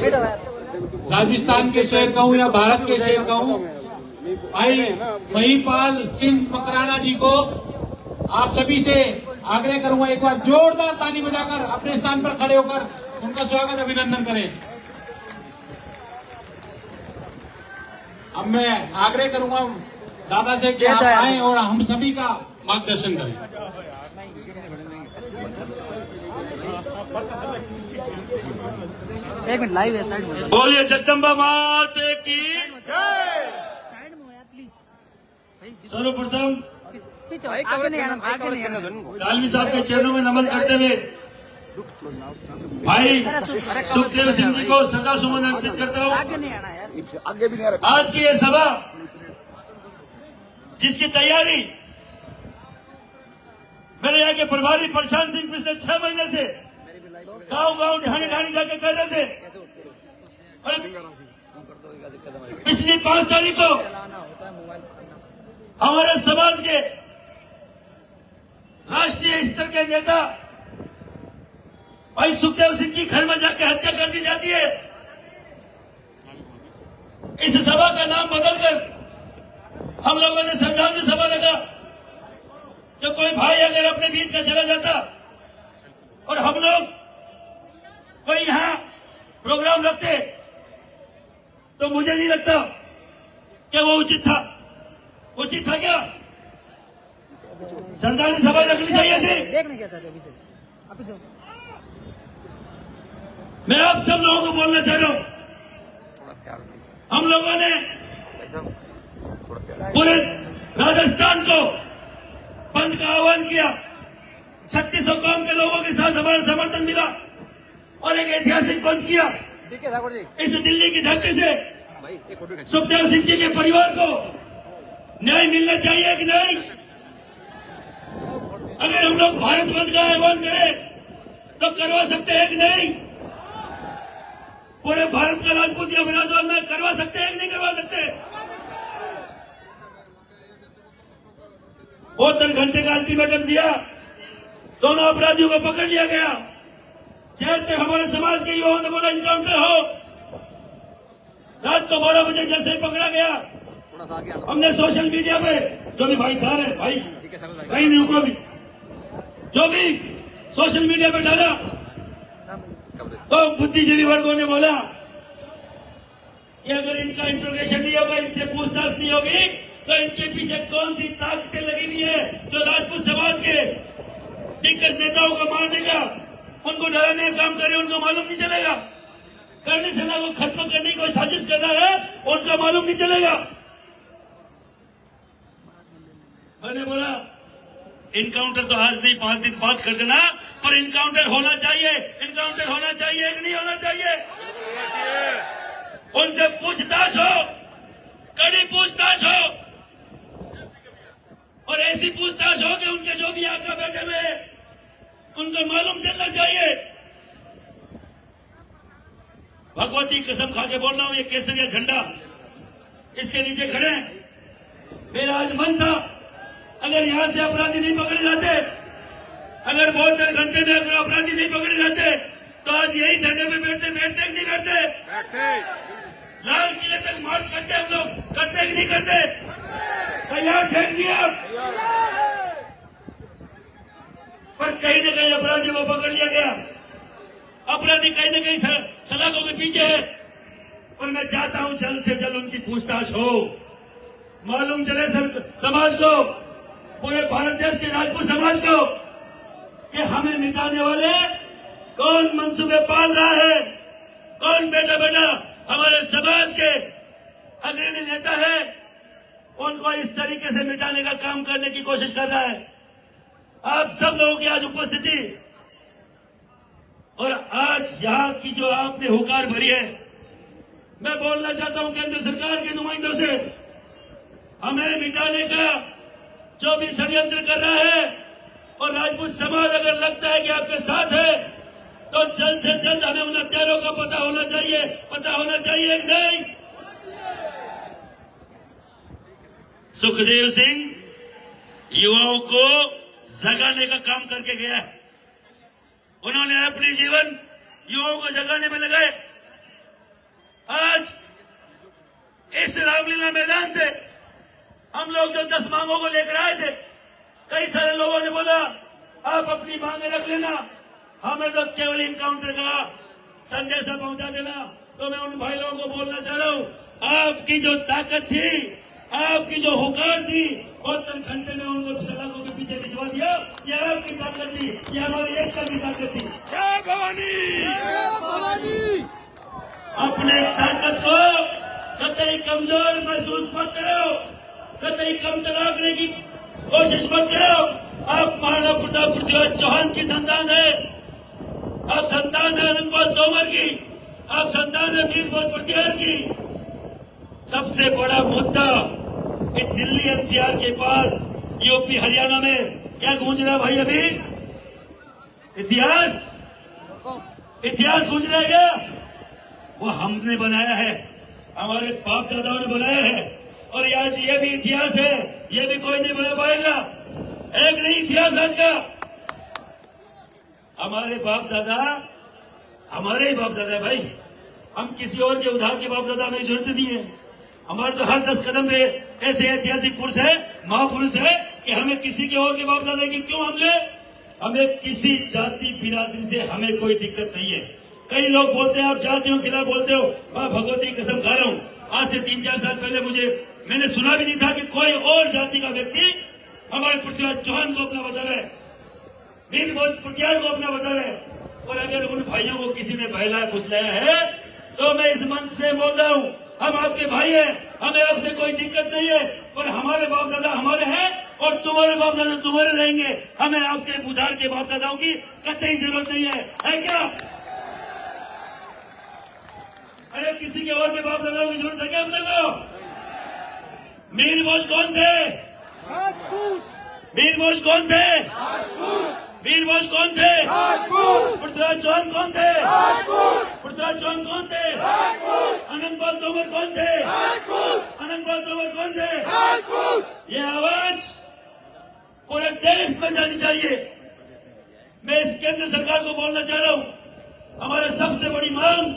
राजस्थान के शेर कहूँ या भारत के शेर कहूँ, भाई महिपाल सिंह मकराना जी को आप सभी से आग्रह करूंगा, एक बार जोरदार ताली बजाकर अपने स्थान पर खड़े होकर उनका स्वागत अभिनंदन करें। अब मैं आग्रह करूंगा दादा से कि आप आएं और हम सभी का मार्गदर्शन करें। एक मिनट लाइव है, साइड में बोलिए जगदम्बा माता की जय। सर्वप्रथम कालवी साहब के चरणों में नमन करते हुए भाई सुखदेव सिंह जी को श्रद्धा सुमन अर्पित करता हूँ। आज की ये सभा जिसकी तैयारी मेरे यहाँ के प्रभारी प्रशांत सिंह पिछले 6 महीने से गांव ढाणी ढाणी जाके कर रहे थे, और पिछली 5 तारीख को हमारे समाज के राष्ट्रीय स्तर के नेता भाई सुखदेव सिंह की घर में जाके हत्या कर दी जाती है। इस सभा का नाम बदलकर हम लोगों ने श्रद्धांजलि सभा रखा। जो कोई भाई अगर अपने बीच का चला जाता और हम लोग कोई यहाँ प्रोग्राम रखते तो मुझे नहीं लगता कि वो उचित था। उचित था क्या? श्रद्धांजलि सभा रखनी चाहिए थी। देखने क्या था मैं आप सब लोगों को बोलना चाह रहा हूं, हम लोगों ने पूरे राजस्थान को बंद का आह्वान किया। 3600 कौम के लोगों के साथ हमारा समर्थन मिला और एक ऐतिहासिक बंद किया। इस दिल्ली की धरती से सुखदेव सिंह जी के परिवार को न्याय मिलना चाहिए कि नहीं? अगर हम लोग भारत बंद का आह्वान करें तो करवा सकते हैं कि नहीं? पूरे भारत का राजपूत या विराजमान में करवा सकते हैं कि नहीं करवा सकते? 72 घंटे का अल्टीमेटम दिया, दोनों अपराधियों को पकड़ लिया गया। जैसे हमारे समाज के युवाओं ने बोला इनकाउंटर हो, रात को 12 बजे जैसे ही पकड़ा गया, हमने सोशल मीडिया पे जो भी भाई था रहे भाई कहीं नहीं रुको भी, जो भी सोशल मीडिया पे डाला तो बुद्धिजीवी वर्गों ने बोला कि अगर इनका इंट्रोगेशन नहीं होगा, इनसे पूछताछ नहीं होगी तो इनके पीछे कौन सी ताकतें लगी हुई है जो राजपूत समाज के दिग्गज नेताओं को मारने का, उनको डराने का काम करे, उनको मालूम नहीं चलेगा। करनी सेना को खत्म करने की कोई साजिश कर रहा है, उनका मालूम नहीं चलेगा। मैंने बोला इनकाउंटर तो आज नहीं 5 दिन बाद कर देना, पर इनकाउंटर होना चाहिए। इनकाउंटर होना चाहिए कि नहीं होना चाहिए? उनसे पूछताछ हो, कड़ी पूछताछ हो, और ऐसी पूछताछ हो कि उनके जो भी आका बैठे हुए हैं उनको मालूम चलना चाहिए। भगवती कसम खा के बोल रहा हूं, ये केसरिया झंडा इसके नीचे खड़े हैं। मेरा आज मन था अगर यहां से अपराधी नहीं पकड़े जाते, अगर 72 घंटे में अगर अपराधी नहीं पकड़े जाते तो आज यही धरने पे बैठते कि नहीं बैठते? लाल किले तक मार्च करते हम लोग, करते कि नहीं करते? तैयार फेंक दिया, पर कहीं न कहीं अपराधी को पकड़ लिया गया। अपराधी कहीं न कहीं सलाखों के पीछे है, और मैं चाहता हूं जल्द से जल्द उनकी पूछताछ हो, मालूम चले समाज को, पूरे भारत देश के राजपूत समाज को कि हमें मिटाने वाले कौन मंसूबे पाल रहा है, कौन बेटा बेटा हमारे समाज के अग्रणी नेता है, उनको इस तरीके से मिटाने का काम करने की कोशिश कर रहा है। आप सब लोगों की आज उपस्थिति और आज यहाँ की जो आपने हुकार भरी है, मैं बोलना चाहता हूं केंद्र सरकार के नुमाइंदों से, हमें मिटाने का जो भी षड्यंत्र कर रहा है, और राजपूत समाज अगर लगता है कि आपके साथ है, तो जल्द से जल्द हमें उन हत्यारों का पता होना चाहिए कि नहीं? सुखदेव सिंह युवाओं को जगाने का काम करके गया है। उन्होंने अपने जीवन युवाओं को जगाने में लगाए। शामला मैदान से हम लोग जो 10 मांगों को लेकर आए थे, कई सारे लोगों ने बोला आप अपनी मांगे रख लेना, हमें तो केवल इनकाउंटर का संदेशा पहुंचा देना। तो मैं उन भाई लोगों को बोलना चाह रहा हूं, आपकी जो ताकत थी, आपकी जो हुकार थी, 72 घंटे में उनको सलाखों के पीछे भिजवा दिया। ये आपकी ताकत थी, ये हमारी एकता की ताकत थी। जय भवानी, जय भवानी। अपने ताकत को कतई कमजोर महसूस मत करो, कतई कमतर आंकने की कोशिश मत करो। आप महाराणा प्रताप पृथ्वीराज चौहान की संतान है, आप संतान है आनंदपाल तोमर की, आप संतान है वीर भोज प्रतिहार की। सबसे बड़ा मुद्दा इस दिल्ली एनसीआर के पास यूपी हरियाणा में क्या गूंज रहा भाई? अभी इतिहास गूंज रहा है क्या? वो हमने बनाया है, हमारे बाप दादाओं ने बनाया है, और आज ये भी इतिहास है, ये भी कोई नहीं बना पाएगा। एक नहीं इतिहास आज का, हमारे बाप दादा हमारे ही बाप दादा है भाई। हम किसी और के उधार के बाप दादा हमें जरूरत नहीं है। हमारे तो हर 10 कदम पे ऐसे ऐतिहासिक पुरुष है, महापुरुष है कि हमें किसी के और के बाप दादा की क्यों हमले। हमें किसी जाति बिरादरी से हमें कोई दिक्कत नहीं है। कई लोग बोलते हैं आप जातियों के खिलाफ बोलते हो, मैं भगवती की कसम खा रहा हूँ, आज से 3-4 साल पहले मैंने सुना भी नहीं था कि कोई और जाति का व्यक्ति हमारे पृथ्वीराज चौहान को अपना बता रहा है, वीर भोज प्रतिहार को अपना बता रहा है। और अगर उन भाइयों को किसी ने बहलाया फुसलाया है तो मैं इस मंच से बोल रहा हूँ, हम आपके भाई हैं, हमें आपसे कोई दिक्कत नहीं है, पर हमारे बाप दादा हमारे हैं और तुम्हारे बाप दादा तुम्हारे रहेंगे। हमें आपके उधार के बाप दादाओं की कतई जरूरत नहीं है क्या? अरे किसी के और के बाप दादाओं की जरूरत है क्या अपने को? वीर भोज कौन थे? वीर भोज कौन थे? वीर भोज कौन थे? पृथ्वीराज चौहान कौन थे? पृथ्वीराज चौहान कौन थे? आनंदपाल तोमर कौन थे? आनंदपाल तोमर कौन थे? ये आवाज पूरे देश में जानी चाहिए। मैं इस केंद्र सरकार को बोलना चाह रहा हूँ, हमारी सबसे बड़ी मांग,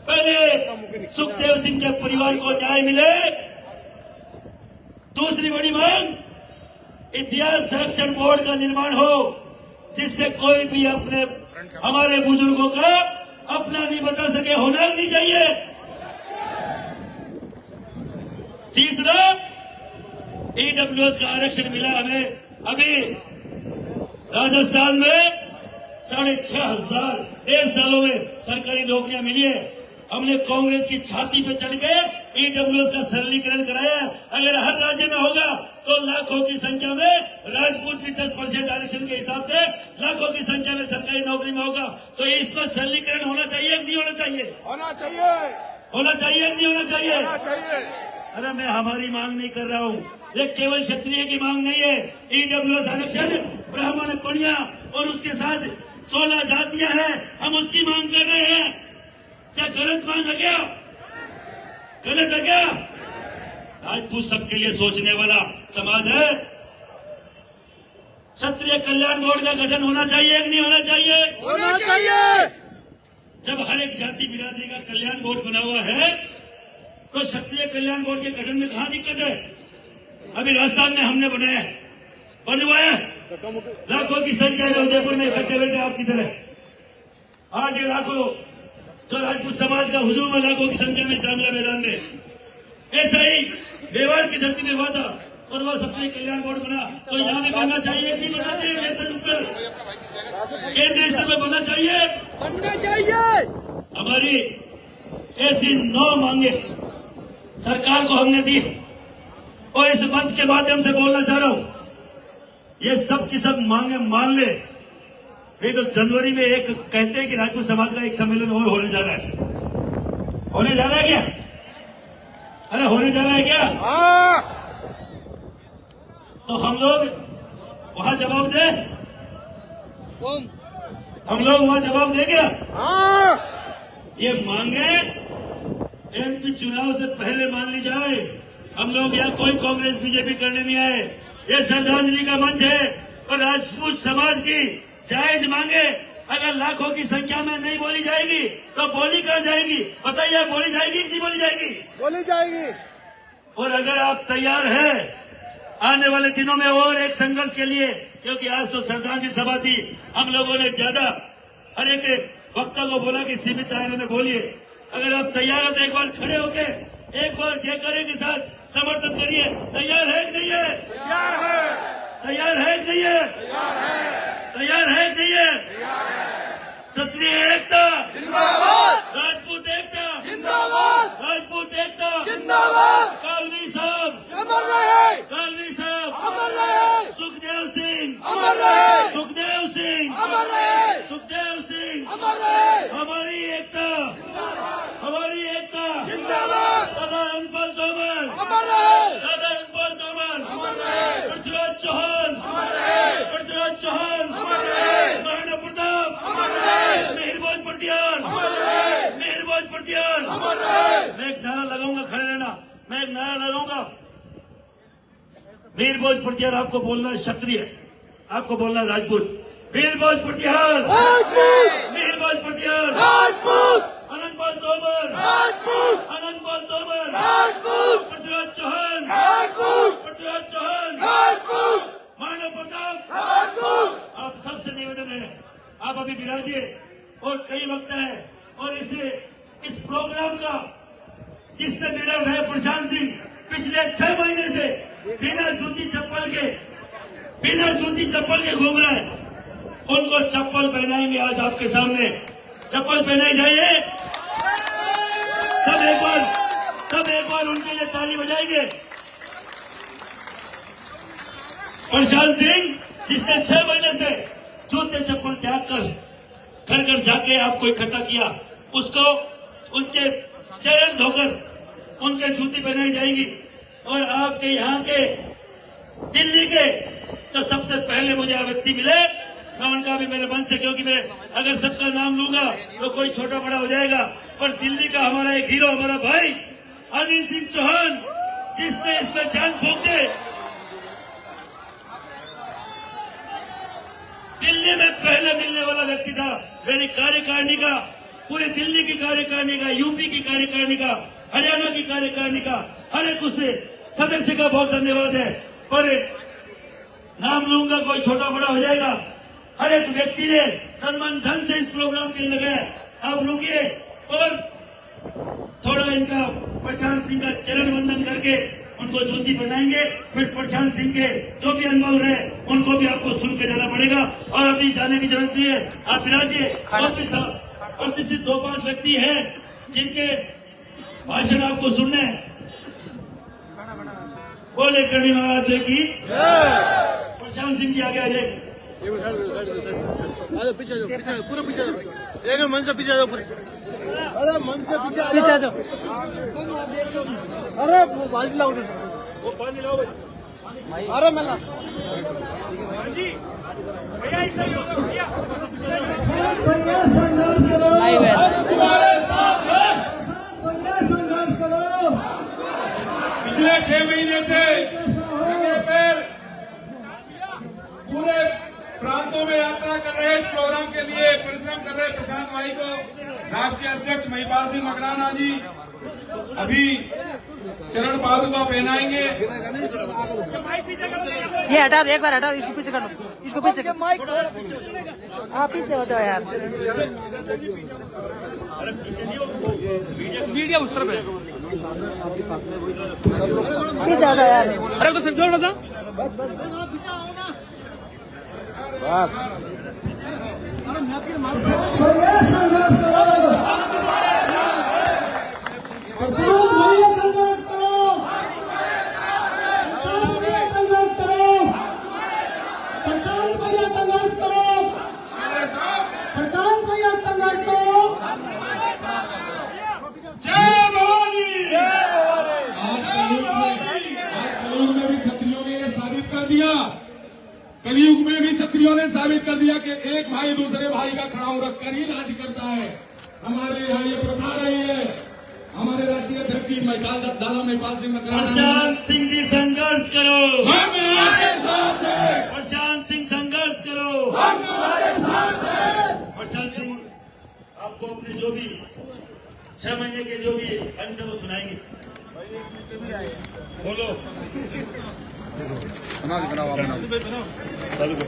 पहले सुखदेव सिंह के परिवार को न्याय मिले। दूसरी बड़ी मांग, इतिहास संरक्षण बोर्ड का निर्माण हो, जिससे कोई भी अपने हमारे बुजुर्गों का अपना नहीं बता सके, होना नहीं चाहिए। तीसरा, ईडब्ल्यूएस का आरक्षण मिला हमें। अभी राजस्थान में 6,500 1.5 सालों में सरकारी नौकरियां मिली है। हमने कांग्रेस की छाती पे चढ़ के ईडब्ल्यूएस का सरलीकरण कराया। अगर हर राज्य में होगा तो लाखों की संख्या में, राजपूत भी 10% आरक्षण के हिसाब से लाखों की संख्या में सरकारी नौकरी में होगा। तो इसमें सरलीकरण होना चाहिए कि नहीं होना चाहिए? होना चाहिए। होना चाहिए कि नहीं होना चाहिए? होना चाहिए। अरे मैं हमारी मांग नहीं कर रहा हूँ, ये केवल क्षत्रिय की मांग नहीं है। ईडब्ल्यूएस आरक्षण ब्राह्मण, पणिया और उसके साथ 16 जातियां हैं, हम उसकी मांग कर रहे हैं। क्या गलत मांग है क्या? गलत है क्या? राजपूत सबके लिए सोचने वाला समाज है। क्षत्रिय कल्याण बोर्ड का गठन होना चाहिए कि नहीं होना चाहिए? होना चाहिए। जब हर एक जाति बिरादरी का कल्याण बोर्ड बना हुआ है तो क्षत्रिय कल्याण बोर्ड के गठन में कहाँ दिक्कत है? अभी राजस्थान में हमने बनवाया, लाखों की संख्या में उदयपुर में इकट्ठे बैठे आपकी तरह। आज ये लाखों जो राजपूत समाज का हुजूम है, लाखों की संख्या में शामला मैदान में। ऐसा ही मेवाड़ की धरती में हुआ था और वह सबके कल्याण बोर्ड बना, तो यहाँ भी बनना चाहिए कि नहीं बनना चाहिए? नेशनल पर, केंद्रीय स्तर पर बनना चाहिए, बनना चाहिए। हमारी ऐसी 9 मांगे सरकार को हमने दी और इस मंच के माध्यम से बोलना चाह रहा हूं, ये सब की सब मांगे मान ले। नहीं तो जनवरी में एक कहते हैं कि राजपूत समाज का एक सम्मेलन और होने जा रहा है। होने जा रहा है क्या? अरे होने जा रहा है क्या? तो हम लोग वहां जवाब दे, हम लोग वहां जवाब दे क्या? ये मांगे एमपी चुनाव से पहले मान ली जाए। हम लोग यहाँ कोई कांग्रेस बीजेपी करने नहीं आए, ये श्रद्धांजलि का मंच है और राजपूत समाज की जायज मांगे अगर लाखों की संख्या में नहीं बोली जाएगी तो बोली कहाँ जाएगी? बताइए, बोली जाएगी कि नहीं बोली जाएगी? बोली जाएगी। और अगर आप तैयार हैं आने वाले दिनों में और एक संघर्ष के लिए, क्योंकि आज तो श्रद्धांजलि सभा थी, हम लोगों ने ज्यादा हर एक वक्ता को बोला कि सीमित दायरे में बोलिए। अगर आप तैयार हो तो एक बार खड़े होके एक बार जयकारे के साथ समर्थन करिए। तैयार है कि नहीं है? तैयार है। तैयार है कि नहीं है? तैयार है कि नहीं है? क्षत्रिय एकता जिंदाबाद। राजपूत एकता जिंदाबाद। राजपूत एकता जिंदाबाद। कालवी साहब अमर रहे। कालवी साहब अमर रहे। सुखदेव सिंह अमर रहे। सुखदेव सिंह अमर रहे। सुखदेव सिंह अमर रहे। हमारी एकता हमारी एकता जिंदाबाद। दादा अनपल तोमर अमर रहे। दादा अनपल तोमर अमर रहे। पृथ्वीराज चौहान अमर रहे। पृथ्वीराज चौहान अमर रहे। महाराणा प्रताप अमर रहे। मेहरबाज प्रतिहार अमर रहे। मेहरबाज प्रतिहार अमर रहे। मैं एक नारा लगाऊंगा, खड़े रहना। मैं एक नारा लगाऊंगा, वीरभोज प्रतिहार। आपको बोलना है क्षत्रिय, आपको बोलना है राजपूत। वीरभोज प्रतिहार राजपूत। वीरभोज प्रतिहार राजपूत। अनंतपाल तोमर राजपूत। अनंतपाल तोमर राजपूत। पृथ्वीराज चौहान राजपूत। पृथ्वीराज चौहान राजपूत। महाराणा प्रताप। राजपूत। आप सबसे निवेदन है, आप अभी विराजिए और कई वक्ता है। और इस प्रोग्राम का जिसने बेड़ा उठाया, प्रशांत सिंह, पिछले 6 महीने से बिना जूती चप्पल के घूम रहा है। उनको चप्पल पहनाएंगे आज आपके सामने। चप्पल पहनाई जाइए। सब एक बार उनके लिए ताली बजाएंगे। प्रशांत सिंह, जिसने 6 महीने से जूते चप्पल त्याग कर घर घर जाके आपको इकट्ठा किया, उसको उनके चरण धोकर उनके जूती पहनाई जाएगी। और आपके यहाँ के दिल्ली के तो सबसे पहले मुझे व्यक्ति मिले, मैं उनका भी मेरे मन से, क्योंकि मैं अगर सबका नाम लूंगा तो कोई छोटा बड़ा हो जाएगा। पर दिल्ली का हमारा एक हीरो, हमारा भाई अनिल सिंह चौहान, जिसने इसमें जान फूंक दे। दिल्ली में पहले मिलने वाला व्यक्ति था। मेरी कार्यकारिणी का, पूरी दिल्ली की कार्यकारिणी का, यूपी की कार्यकारिणी का, हरियाणा की कार्यकारिणी का, हर एक उससे सदस्य का बहुत धन्यवाद है। और नाम लूंगा कोई छोटा बड़ा हो जाएगा। हर एक व्यक्ति ने तन मन धन से इस प्रोग्राम के लिए लगाया। आप रुकिए और थोड़ा इनका प्रशांत सिंह का चरण वंदन करके उनको जूती बनाएंगे। फिर प्रशांत सिंह के जो भी अनुभव रहे उनको भी आपको सुन के जाना पड़ेगा। और अभी जाने की जरूरत नहीं है, आप विराजिए। और भी प्रतिष्ठित 2-5 व्यक्ति हैं जिनके भाषण आपको सुनने हैं। बोले करणी महाराज की। प्रशांत सिंह जी आगे आ जाए। पीछे जाओ, पूरा पीछे जाओ, एक मन से पीछे जाओ पूरे। अरे मन से पीछे पीछे आ जाओ। अरे वो बाल्टी लाओ, वो पानी लाओ भाई। अरे मेला संघर्ष करो, हमारे साथ है। संघर्ष करो। पिछले 6 महीने से लगातार पूरे प्रांतों में यात्रा कर रहे इस प्रोग्राम के लिए परिश्रम कर रहे प्रशांत भाई को राष्ट्रीय अध्यक्ष महिपाल सिंह मकराना जी अभी चरण पादुका पहनाएंगे। ये हटा दो, एक बार हटा दो, इसको पीछे कर लो, इसको पीछे कर। हाँ पीछे हो जाओ यार। मीडिया उस तरफ है, पीछे हो जाओ यार। अरे तो समझो ना था। बस कलयुग में भी क्षत्रियों ने साबित कर दिया कि एक भाई दूसरे भाई का खड़ा रखकर ही राज करता है। हमारे यहाँ ये प्रथा रही है। हमारे राष्ट्रीय अध्यक्ष दादा महिपाल सिंह मकराना। प्रशांत सिंह जी संघर्ष करो, हम हमारे साथ हैं। प्रशांत सिंह संघर्ष करो, हम हमारे साथ हैं। प्रशांत सिंह आपको अपने जो भी 6 महीने के जो भी अंश है वो सुनाएंगे। बोलो बना दो